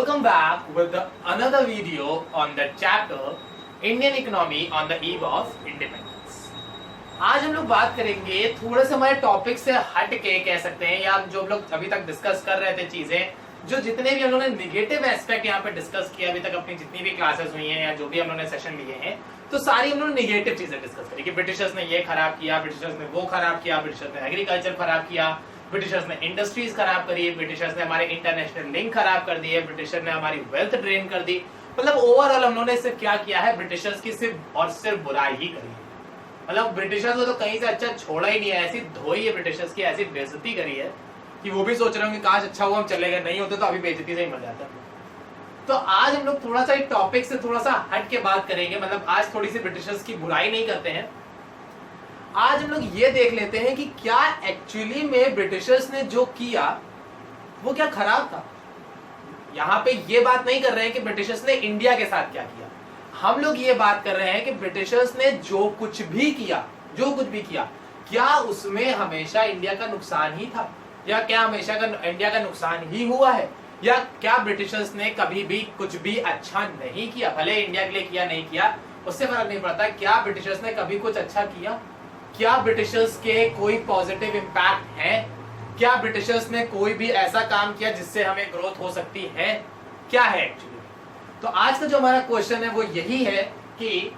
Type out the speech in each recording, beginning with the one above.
Welcome back with another video on the chapter Indian Economy on the Eve of Independence। आज हम लोग बात करेंगे थोड़ा सा हमारे टॉपिक से हट के कह सकते हैं, या जो हम लोग अभी तक डिस्कस कर रहे थे चीजें, जो जितने भी हम लोगों ने निगेटिव एस्पेक्ट यहाँ पे डिस्कस किया अभी तक, अपनी जितनी भी क्लासेस हुई हैं या जो भी हम लोगों ने सेशन लिए हैं, तो सारी हम लोगों ने निगेटिव चीजें डिस्कस करी कि ब्रिटिशर्स ने ये खराब किया, ब्रिटिशर्स ने वो खराब किया, ब्रिटिशर्स ने एग्रीकल्चर खराब किया, ब्रिटिशर्स ने इंडस्ट्रीज खराब करी, ब्रिटिशर्स ने हमारे इंटरनेशनल लिंक खराब कर दिए, ब्रिटिशर ने हमारी वेल्थ ड्रेन कर दी। मतलब ओवरऑल हम लोगों ने सिर्फ क्या किया है, ब्रिटिशर्स की सिर्फ और सिर्फ बुराई ही करी है। मतलब ब्रिटिशर्स को तो कहीं से अच्छा छोड़ा ही नहीं है, ऐसी धोई है ब्रिटिशर्स की, ऐसी बेइज्जती करी है कि वो भी सोच रहे होंगे काश अच्छा हुआ हम चले गए, नहीं होते तो अभी बेइज्जती से ही मर जाता। तो आज हम लोग थोड़ा सा एक टॉपिक से थोड़ा सा हट के बात करेंगे। मतलब आज थोड़ी सी ब्रिटिशर्स की बुराई नहीं करते हैं, आज हम लोग ये देख लेते हैं कि क्या एक्चुअली में ब्रिटिशर्स ने जो किया वो क्या खराब था। यहां पे ये बात नहीं कर रहे हैं कि ब्रिटिशर्स ने इंडिया के साथ क्या किया, हम लोग ये बात कर रहे हैं कि ब्रिटिशर्स ने जो कुछ भी किया क्या उसमें हमेशा इंडिया का नुकसान ही था, या क्या हमेशा का इंडिया का नुकसान ही हुआ है, या क्या ब्रिटिशर्स ने कभी भी कुछ भी अच्छा नहीं किया। भले इंडिया के लिए किया नहीं किया उससे फर्क नहीं पड़ता, क्या ब्रिटिशर्स ने कभी कुछ अच्छा किया, क्या ब्रिटिशर्स के कोई पॉजिटिव इंपैक्ट है, क्या ब्रिटिशर्स ने कोई भी ऐसा काम किया जिससे हमें ग्रोथ हो सकती है, क्या है एक्चुअली। तो आज का जो हमारा क्वेश्चन है वो यही है कि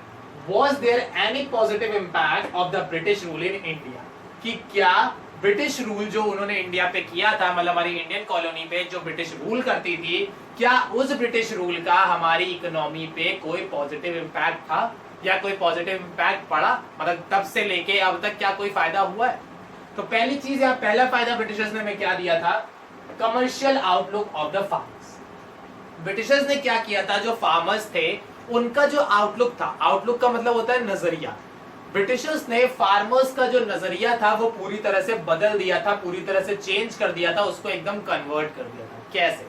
was there any positive impact of the British rule in India, कि क्या ब्रिटिश रूल जो उन्होंने इंडिया पे किया था, मतलब हमारी इंडियन कॉलोनी पे जो ब्रिटिश रूल करती थी, क्या उस ब्रिटिश रूल का हमारी इकोनॉमी पे कोई पॉजिटिव इंपैक्ट था या कोई पॉजिटिव इंपैक्ट पड़ा, मतलब तब से लेके अब तक क्या कोई फायदा हुआ है। तो पहली चीज या पहला फायदा ब्रिटिशर्स ने हमें क्या दिया था, commercial outlook of the farmers. Britishers ने क्या किया था, जो फार्मर्स थे उनका जो आउटलुक था, आउटलुक का मतलब होता है नजरिया, ब्रिटिशर्स ने फार्मर्स का जो नजरिया था वो पूरी तरह से बदल दिया था, पूरी तरह से चेंज कर दिया था, उसको एकदम कन्वर्ट कर दिया था। कैसे,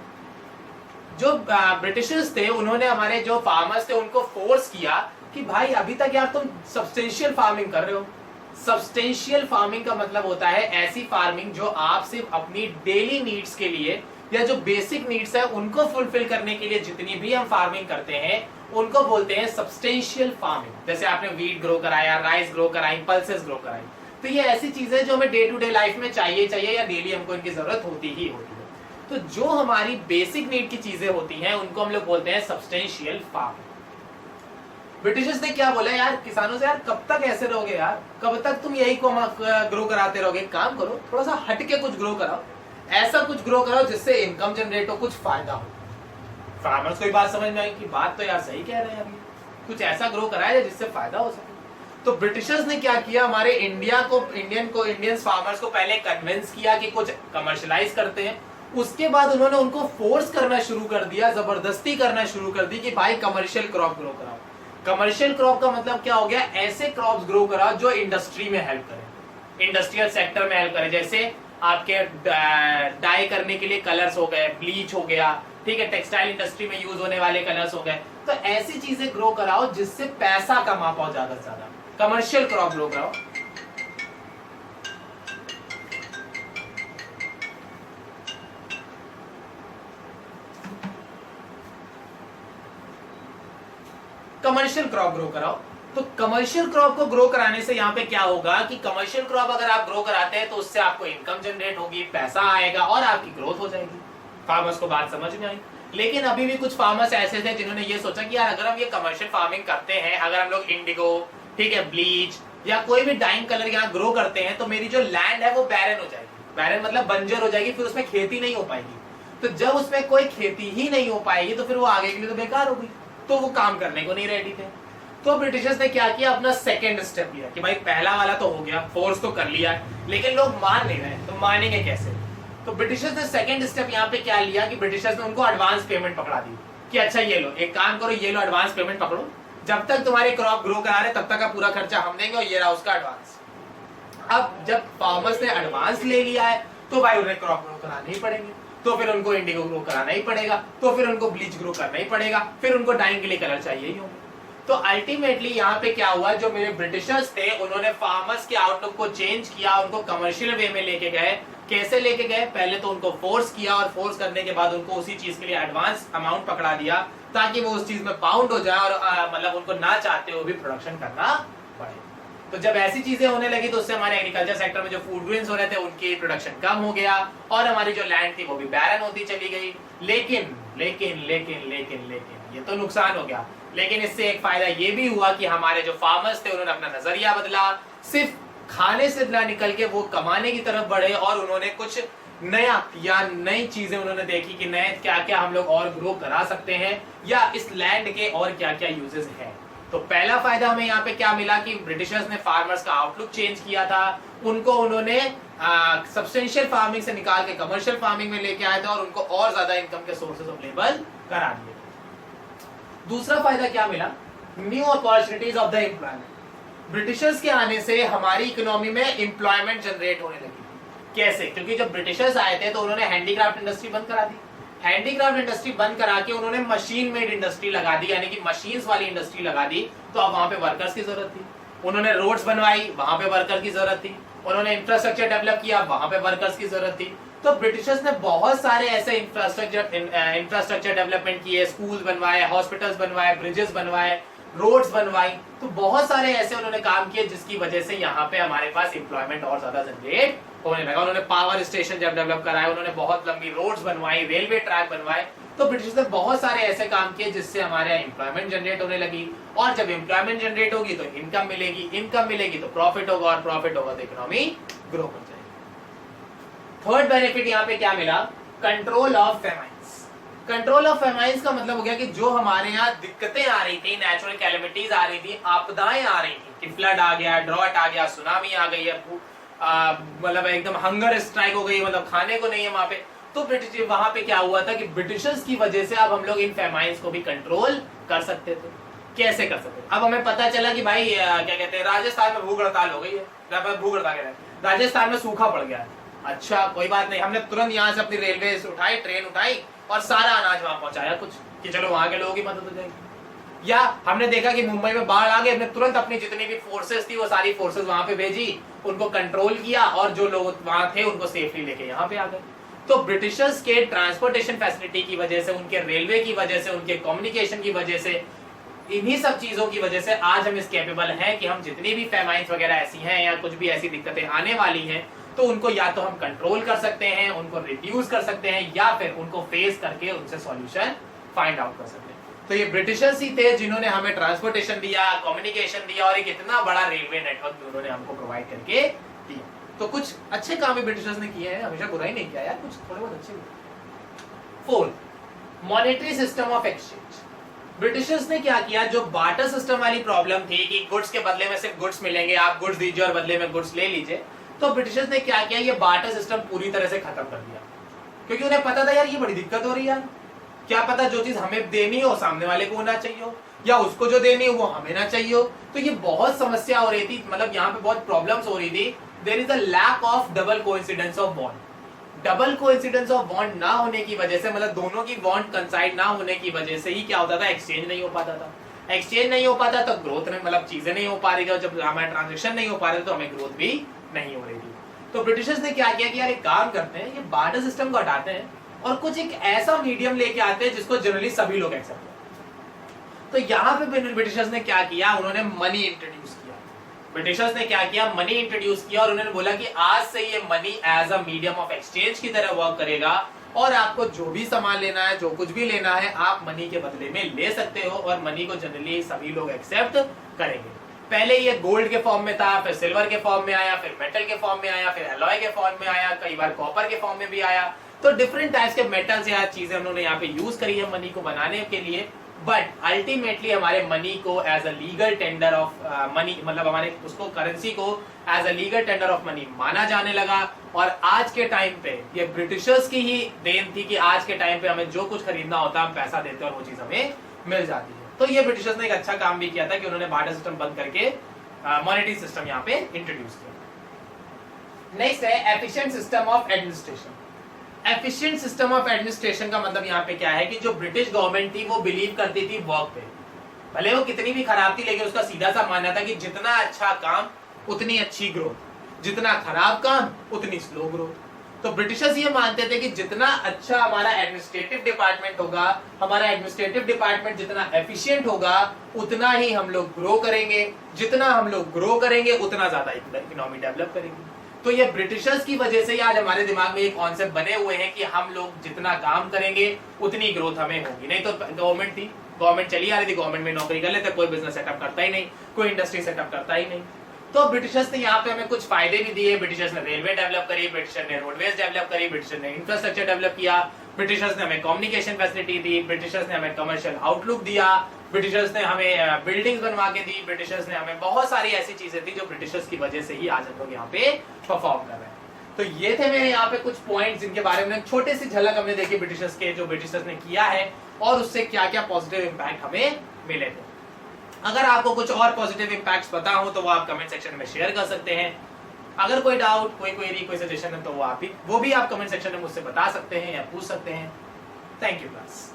जो ब्रिटिशर्स थे उन्होंने हमारे जो फार्मर्स थे उनको फोर्स किया कि भाई अभी तक यार तुम सब्सटेंशियल फार्मिंग कर रहे हो। सब्सटेंशियल फार्मिंग का मतलब होता है ऐसी फार्मिंग जो आप सिर्फ अपनी डेली नीड्स के लिए या जो बेसिक नीड्स है उनको फुलफिल करने के लिए जितनी भी हम फार्मिंग करते हैं उनको बोलते हैं सब्सटेंशियल फार्मिंग। जैसे आपने वीट ग्रो कराया, राइस ग्रो कराई, पल्सेस ग्रो कराई, तो ये ऐसी चीजें जो हमें डे टू डे लाइफ में चाहिए या डेली हमको इनकी जरूरत होती ही होती है। तो जो हमारी बेसिक नीड की चीजें होती हैं उनको हम लोग बोलते हैं सब्सटेंशियल फार्मिंग। ब्रिटिशर्स ने क्या बोला, यार किसानों से, यार कब तक ऐसे रहोगे, यार कब तक तुम यही को ग्रो कराते रहोगे, काम करो, थोड़ा सा हटके कुछ ग्रो कराओ, ऐसा कुछ ग्रो कराओ जिससे इनकम जनरेट हो, कुछ फायदा हो। फार्मर्स को ये बात समझ में आई कि बात तो यार सही कह रहे हैं, अभी कुछ ऐसा ग्रो कराया जिससे फायदा हो सके। तो ब्रिटिशर्स ने क्या किया, हमारे इंडियन फार्मर्स को पहले कन्विंस किया कि कुछ कमर्शलाइज करते हैं, उसके बाद उन्होंने उनको फोर्स करना शुरू कर दिया, जबरदस्ती करना शुरू कर दी कि भाई कमर्शियल क्रॉप ग्रो कराओ। कमर्शियल क्रॉप का मतलब क्या हो गया, ऐसे क्रॉप्स ग्रो कराओ जो इंडस्ट्री में हेल्प करें, इंडस्ट्रियल सेक्टर में हेल्प करें। जैसे आपके डाई करने के लिए कलर्स हो गए, ब्लीच हो गया, ठीक है, टेक्सटाइल इंडस्ट्री में यूज होने वाले कलर्स हो गए। तो ऐसी चीजें ग्रो कराओ जिससे पैसा कमा पाओ ज्यादा से ज्यादा, कमर्शियल क्रॉप ग्रो कराओ। कमर्शियल क्रॉप ग्रो कराओ। तो कमर्शियल क्रॉप को ग्रो कराने से यहाँ पे क्या होगा कि कमर्शियल क्रॉप अगर आप ग्रो कराते हैं तो उससे आपको इनकम जनरेट होगी, पैसा आएगा और आपकी ग्रोथ हो जाएगी। फार्मर्स को बात समझ में आई। लेकिन अभी भी कुछ फार्मर्स ऐसे थे जिन्होंने ये सोचा कि यार अगर हम ये कमर्शियल फार्मिंग करते हैं, अगर हम लोग इंडिगो, ठीक है, ब्लीच या कोई भी डाइंग कलर यहाँ ग्रो करते हैं तो मेरी जो लैंड है वो बैरन हो जाएगी, बैरन मतलब बंजर हो जाएगी, फिर उसमें खेती नहीं हो पाएगी। तो जब उसमें कोई खेती ही नहीं हो पाएगी तो फिर वो आगे के लिए तो बेकार हो गई, तो वो काम करने को नहीं रेडी थे। तो ब्रिटिशर्स ने क्या किया, अपना सेकंड स्टेप लिया कि भाई पहला वाला तो हो गया, फोर्स तो कर लिया, लेकिन लोग मान नहीं रहे, तो मानेंगे कैसे। तो ब्रिटिशर्स ने सेकंड स्टेप यहाँ पे क्या लिया कि ब्रिटिशर्स ने उनको एडवांस पेमेंट पकड़ा दी कि अच्छा ये लो, एक काम करो, ये लो एडवांस पेमेंट पकड़ो, जब तक तुम्हारे क्रॉप ग्रो करा रहे तब तक का पूरा खर्चा हम देंगे और ये रहा उसका एडवांस। अब जब फार्मर्स ने एडवांस ले लिया है तो भाई उन्हें क्रॉप ग्रो कराने ही पड़ेंगे, तो फिर उनको इंडिगो ग्रो कराना ही पड़ेगा, तो फिर उनको ब्लीच ग्रो करना ही पड़ेगा, फिर उनको डाइंग के लिए कलर चाहिए ही होंगे। तो अल्टीमेटली यहाँ पे क्या हुआ, जो मेरे ब्रिटिशर्स थे उन्होंने फार्मर्स के आउटलुक को चेंज किया, उनको कमर्शियल वे में लेके गए। कैसे लेके गए, पहले तो उनको फोर्स किया और फोर्स करने के बाद उनको उसी चीज के लिए एडवांस अमाउंट पकड़ा दिया ताकि वो उस चीज में बाउंड हो जाए और मतलब उनको ना चाहते हुए भी प्रोडक्शन करना पड़े। तो जब ऐसी चीजें होने लगी तो उससे हमारे एग्रीकल्चर सेक्टर में जो फूड ग्रेन्स हो रहे थे उनकी प्रोडक्शन कम हो गया और हमारी जो लैंड थी वो भी बैरन होती चली गई। लेकिन लेकिन लेकिन लेकिन लेकिन ये तो नुकसान हो गया, लेकिन इससे एक फायदा ये भी हुआ कि हमारे जो फार्मर्स थे उन्होंने अपना नजरिया बदला, सिर्फ खाने से ना निकल के वो कमाने की तरफ बढ़े और उन्होंने कुछ नया या नई चीजें उन्होंने देखी कि नए क्या क्या हम लोग और ग्रो करा सकते हैं या इस लैंड के और क्या क्या यूजेस हैं। तो पहला फायदा हमें यहाँ पे क्या मिला कि ब्रिटिशर्स ने फार्मर्स का आउटलुक चेंज किया था, उनको उन्होंने सब्सटेंशियल फार्मिंग से निकाल के कमर्शियल फार्मिंग में लेके आए थे और उनको और ज्यादा इनकम के सोर्सेज अवेलेबल करा दिए। दूसरा फायदा क्या मिला, new opportunities of the employment. Britishers के आने से हमारी इकोनॉमी में एम्प्लॉयमेंट जनरेट होने लगी। कैसे, क्योंकि जब ब्रिटिशर्स आए थे तो उन्होंने हैंडीक्राफ्ट इंडस्ट्री बंद करा दी। हैंडीक्राफ्ट इंडस्ट्री बंद करा के उन्होंने मशीन मेड इंडस्ट्री लगा दी, यानी कि मशीन्स वाली इंडस्ट्री लगा दी। तो अब वहां पे वर्कर्स की जरूरत थी। उन्होंने रोड्स बनवाई, वहां पे वर्कर की जरूरत थी। उन्होंने इंफ्रास्ट्रक्चर डेवलप किया, वहां पे वर्कर्स की जरूरत थी। तो ब्रिटिशर्स ने बहुत सारे ऐसे इंफ्रास्ट्रक्चर डेवलपमेंट किए, स्कूल बनवाए, हॉस्पिटल्स बनवाए, ब्रिजेस बनवाए, रोड्स बनवाई। तो बहुत सारे ऐसे उन्होंने काम किए जिसकी वजह से यहाँ पे हमारे पास एम्प्लॉयमेंट और ज्यादा जनरेट होने लगा। उन्होंने पावर स्टेशन जब डेवलप कराए, उन्होंने बहुत लंबी रोड्स बनवाई, रेलवे ट्रैक बनवाए। तो ब्रिटिश ने बहुत सारे ऐसे काम किए जिससे हमारे एम्प्लॉयमेंट जनरेट होने लगी और जब एम्प्लॉयमेंट जनरेट होगी तो इनकम मिलेगी, इनकम मिलेगी तो प्रॉफिट होगा और प्रॉफिट होगा तो इकोनॉमी ग्रो कर जाएगी। थर्ड बेनिफिट यहाँ पे क्या मिला, control of famines. Control of famines का मतलब हो गया कि जो हमारे यहाँ दिक्कतें आ रही थी, नेचुरल कैलेमिटीज आ रही थी, आपदाएं आ रही थी कि फ्लड आ गया, ड्रॉट आ गया, सुनामी आ गई है, मतलब एकदम हंगर स्ट्राइक हो गई, मतलब खाने को नहीं है वहां पे। तो ब्रिटिश वहां पे क्या हुआ था कि ब्रिटिशर्स की वजह से अब हम लोग इन फेमाइंस को भी कंट्रोल कर सकते थे। कैसे कर सकते, अब हमें पता चला कि भाई क्या कहते हैं, राजस्थान में भूख हड़ताल हो गई है, भूख हड़ताल, राजस्थान में सूखा पड़ गया है। अच्छा कोई बात नहीं, हमने तुरंत यहाँ से अपनी रेलवे उठाई, ट्रेन उठाई और सारा अनाज वहां पहुंचाया कुछ कि चलो वहां के लोगों की मदद हो जाएगी। या हमने देखा कि मुंबई में बाढ़ आ गई, हमने तुरंत अपनी जितनी भी फोर्सेस थी वो सारी फोर्सेस वहां पे भेजी, उनको कंट्रोल किया और जो लोग वहां थे उनको सेफली लेके यहाँ पे आ गए। तो ब्रिटिशर्स के ट्रांसपोर्टेशन फैसिलिटी की वजह से, उनके रेलवे की वजह से, उनके कम्युनिकेशन की वजह से, इन्हीं सब चीजों की वजह से आज हम इस कैपेबल हैं कि हम जितनी भी फेमाइंस वगैरह ऐसी हैं या कुछ भी ऐसी दिक्कतें आने वाली हैं तो उनको या तो हम कंट्रोल कर सकते हैं, उनको रिड्यूस कर सकते हैं या फिर उनको फेस करके उनसे सॉल्यूशन फाइंड आउट कर सकते हैं। तो ये ब्रिटिशर्स ही थे जिन्होंने हमें ट्रांसपोर्टेशन दिया, कम्युनिकेशन दिया और एक इतना बड़ा रेलवे नेटवर्क उन्होंने हमको प्रोवाइड करके दिया। तो कुछ अच्छे काम भी ब्रिटिशर्स ने किए हैं, हमेशा बुरा ही नहीं किया यार, कुछ थोड़े बहुत अच्छे हुए। Fourth, monetary system of exchange. Britishers ने क्या किया, जो बार्टर सिस्टम वाली प्रॉब्लम थी कि गुड्स के बदले में सिर्फ गुड्स मिलेंगे, आप गुड्स दीजिए और बदले में गुड्स ले लीजिए, तो ब्रिटिशर्स ने क्या किया, ये बार्टर सिस्टम पूरी तरह से खत्म कर दिया। क्योंकि उन्हें पता था यार ये बड़ी दिक्कत हो रही है, क्या पता जो चीज हमें देनी हो सामने वाले को ना चाहिए हो या उसको जो देनी हो वो हमें ना चाहिए हो। तो ये बहुत समस्या हो रही थी, मतलब यहाँ पे बहुत प्रॉब्लम्स हो रही थी। There is a lack of double coincidence of bond. Double coincidence of bond ना होने की वजह से, मतलब दोनों की बॉन्ड कंसाइड ना होने की वजह से ही क्या होता था, एक्सचेंज नहीं हो पाता था। एक्सचेंज नहीं हो पाता तो ग्रोथ नहीं, मतलब चीजें नहीं हो पा रही थी और जब हमारे ट्रांजेक्शन नहीं हो पा रहे तो हमें ग्रोथ भी नहीं हो रही थी। तो ब्रिटिशर्स ने क्या किया कि यार एक काम करते हैं, ये बार्टर सिस्टम को हटाते हैं और कुछ एक ऐसा मीडियम लेके आते हैं जिसको जनरली सभी लोग एक्सेप्ट करते हैं। तो यहाँ पे ब्रिटिशर्स ने क्या किया, उन्होंने मनी इंट्रोड्यूस किया। ब्रिटिशर्स ने क्या किया, मनी इंट्रोड्यूस किया और उन्होंने बोला कि आज से ये money as a medium of exchange की तरह वर्क करेगा और आपको जो भी सामान लेना है, जो कुछ भी लेना है, आप मनी के बदले में ले सकते हो और मनी को जनरली सभी लोग एक्सेप्ट करेंगे। पहले ये गोल्ड के फॉर्म में था, फिर सिल्वर के फॉर्म में आया, फिर मेटल के फॉर्म में आया, फिर एलॉय के फॉर्म में आया, कई बार कॉपर के फॉर्म में भी आया। तो डिफरेंट टाइप्स के मेटल्स या चीजें उन्होंने यहाँ पे यूज करी है मनी को बनाने के लिए। बट अल्टीमेटली हमारे मनी को as a legal tender of money, मतलब हमारे उसको करेंसी को as a legal tender of money माना जाने लगा। और आज के टाइम पे ये ब्रिटिशर्स की ही देन थी कि आज के टाइम पे हमें जो कुछ खरीदना होता है हम पैसा देते हैं और वो चीज हमें मिल जाती है। तो ये ब्रिटिशर्स ने एक अच्छा काम भी किया था कि उन्होंने बार्टर सिस्टम बंद करके मॉनेटरी सिस्टम यहाँ पे इंट्रोड्यूस किया। नेक्स्ट है efficient system of administration. Efficient system of administration का मतलब यहाँ पे क्या है कि जो ब्रिटिश गवर्नमेंट थी वो बिलीव करती थी वर्क पे। भले वो कितनी भी खराब थी, लेकिन उसका सीधा सा मानना था कि जितना अच्छा काम उतनी अच्छी ग्रोथ, जितना खराब काम उतनी स्लो ग्रोथ। तो ब्रिटिशर्स ये मानते थे कि जितना अच्छा हमारा एडमिनिस्ट्रेटिव डिपार्टमेंट होगा, हमारा एडमिनिस्ट्रेटिव डिपार्टमेंट जितना एफिशिएंट होगा, उतना ही हम लोग ग्रो करेंगे, जितना हम लोग ग्रो करेंगे उतना ज्यादा इकोनॉमी डेवलप करेंगे। तो ये ब्रिटिशर्स की वजह से आज हमारे दिमाग में एक कॉन्सेप्ट बने हुए हैं कि हम लोग जितना काम करेंगे उतनी ग्रोथ हमें होगी। नहीं तो गवर्नमेंट थी, गवर्नमेंट चली आ रही थी, गवर्नमेंट में नौकरी कर लेते, कोई बिजनेस सेटअप करता ही नहीं, कोई इंडस्ट्री सेटअप करता ही नहीं। तो ब्रिटिशर्स ने यहाँ पे हमें कुछ फायदे भी दिए। ब्रिटिशर्स ने रेलवे डेवलप करी, ब्रिटिशर ने रोडवेज डेवलप करी, ब्रिटिशर ने इंफ्रास्ट्रक्चर डेवलप किया, ब्रिटिशर्स ने हमें कम्युनिकेशन फैसिलिटी दी, ब्रिटिशर्स ने हमें कमर्शियल आउटलुक दिया, ब्रिटिशर्स ने हमें बिल्डिंग्स बनवा के दी, ब्रिटिशर्स ने हमें बहुत सारी ऐसी चीजें दी जो ब्रिटिशर्स की वजह से ही आज हम लोग यहाँ पे परफॉर्म कर रहे हैं। तो ये थे मेरे यहाँ पे कुछ पॉइंट्स जिनके बारे में छोटे सी झलक हमने देखी ब्रिटिशर्स के, जो ब्रिटिशर्स ने किया है और उससे क्या क्या पॉजिटिव इंपैक्ट हमें मिले थे। अगर आपको कुछ और पॉजिटिव इंपैक्ट्स पता हो तो वो आप कमेंट सेक्शन में शेयर कर सकते हैं। अगर कोई डाउट, कोई क्वेरी, कोई सजेशन है तो वो भी आप कमेंट सेक्शन में मुझसे बता सकते हैं या पूछ सकते हैं। Thank you class.